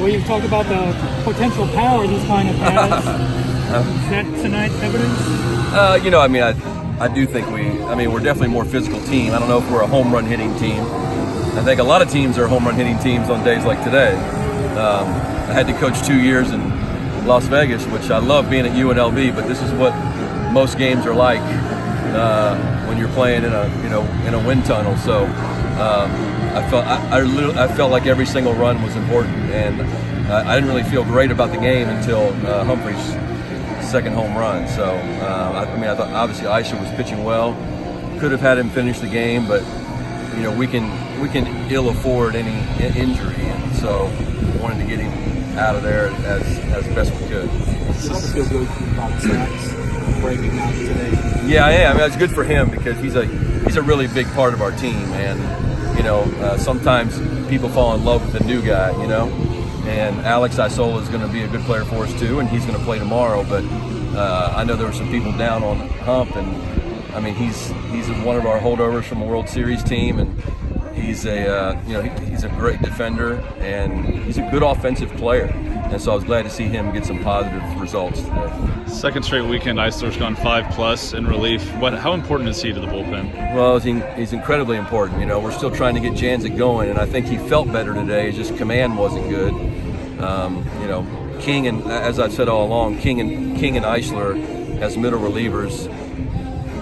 Well, you've talked about the potential power this kind of has. Is that tonight evidence? I do think we're definitely a more physical team. I don't know if we're a home run hitting team. I think a lot of teams are home run hitting teams on days like today. I had to coach 2 years in Las Vegas, which I love being at UNLV, but this is what most games are like when you're playing in a wind tunnel. So I felt like every single run was important, and I didn't really feel great about the game until Humphrey's second home run. So I thought obviously Aisha was pitching well. Could have had him finish the game, but we can ill afford any injury, and so wanted to get him out of there as best we could. Feel good about sacks breaking out today. Yeah, I am. It's good for him because he's a really big part of our team, and sometimes people fall in love with the new guy, and Alex Isola is going to be a good player for us too, and he's going to play tomorrow. But I know there were some people down on Hump, and he's one of our holdovers from a World Series team, and he's a great defender, and he's a good offensive player. And so I was glad to see him get some positive results today. Second straight weekend, Eisler's gone 5+ in relief. How important is he to the bullpen? Well, he's incredibly important. We're still trying to get Janzik going, and I think he felt better today. Just command wasn't good. King and, as I've said all along, King and Eisler as middle relievers.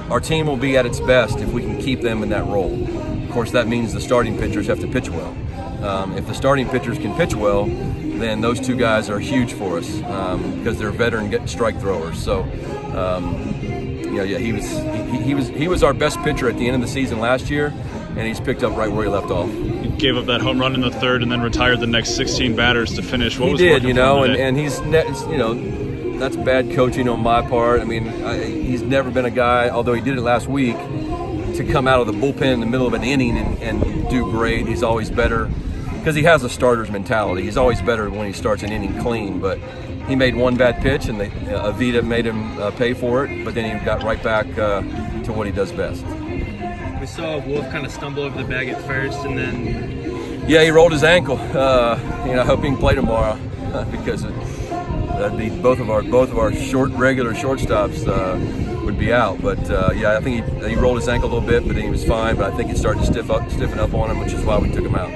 Our team will be at its best if we can keep them in that role. Of course, that means the starting pitchers have to pitch well. If the starting pitchers can pitch well, then those two guys are huge for us because they're veteran strike throwers. So, he was our best pitcher at the end of the season last year, and he's picked up right where he left off. He gave up that home run in the third, and then retired the next 16 batters to finish. He did, and he's that's bad coaching on my part. He's never been a guy, although he did it last week, to come out of the bullpen in the middle of an inning and do great. He's always better because he has a starter's mentality. He's always better when he starts an inning clean, but he made one bad pitch, and Avita made him pay for it, but then he got right back to what he does best. We saw Wolf kind of stumble over the bag at first, and then... Yeah, he rolled his ankle. I hope he can play tomorrow because that'd be both of our regular shortstops would be out. But I think he rolled his ankle a little bit, but he was fine. But I think it started to stiffen up on him, which is why we took him out.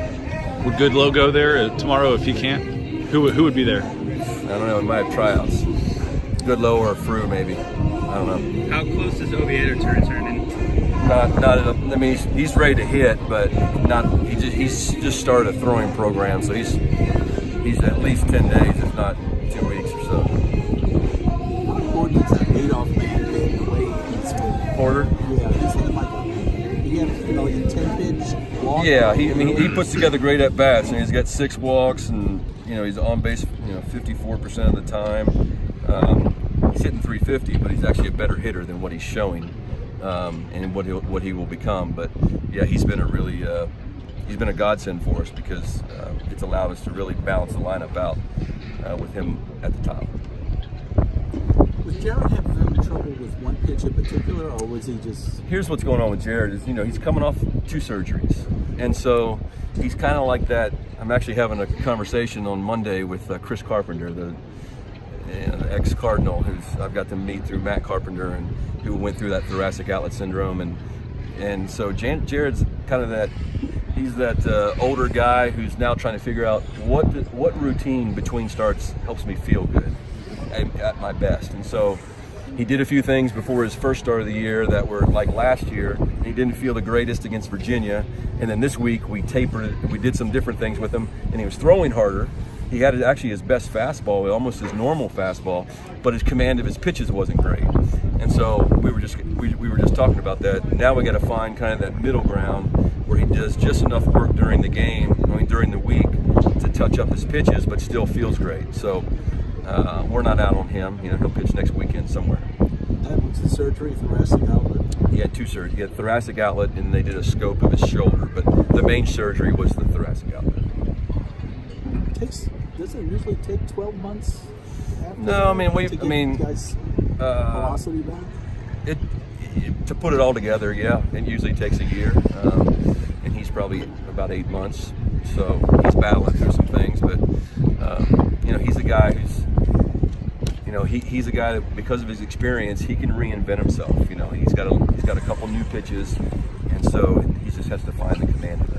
Would Goodlow go there tomorrow if he can't? Who would be there? I don't know. We might have tryouts. Goodlow or Frew maybe. I don't know. How close is Oviedo to returning? Not enough. He's ready to hit, but not. He's just started a throwing program, so he's at least 10 days, if not 2 weeks or so. How important is that leadoff man being the way he's been? Porter? Yeah, he's had like a 10-pitch walk. Yeah, he puts together great at bats, and he's got 6 walks, and he's on base 54% of the time. He's hitting 350, but he's actually a better hitter than what he's showing, and what he will become. But yeah, he's been a godsend for us because it's allowed us to really balance the lineup out with him at the top. Was Jared having trouble with one pitch in particular, or was he just... Here's what's going on with Jared is, he's coming off 2 surgeries. And so he's kind of like that. I'm actually having a conversation on Monday with Chris Carpenter, the ex-Cardinal, who's I've got to meet through Matt Carpenter, and who went through that thoracic outlet syndrome. And so Jared's kind of that, he's that older guy who's now trying to figure out what routine between starts helps me feel good at my best. And so he did a few things before his first start of the year that were like last year. He didn't feel the greatest against Virginia. And then this week we tapered it. We did some different things with him, and he was throwing harder. He had actually his best fastball, almost his normal fastball, but his command of his pitches wasn't great. And so we were just talking about that. Now we got to find kind of that middle ground where he does just enough work during the game, during the week, to touch up his pitches, but still feels great. So we're not out on him. He'll pitch next weekend somewhere. That was the surgery, thoracic outlet. He had 2 surgeries. He had thoracic outlet, and they did a scope of his shoulder, but the main surgery was the thoracic outlet. Does it usually take 12 months? No, guys' velocity back? To put it all together, yeah, it usually takes a year, and he's probably about 8 months. So he's battling through some things, but guy who's, you know, he's a guy that, because of his experience, he can reinvent himself. You know, he's got a couple new pitches, and so he just has to find the command of that.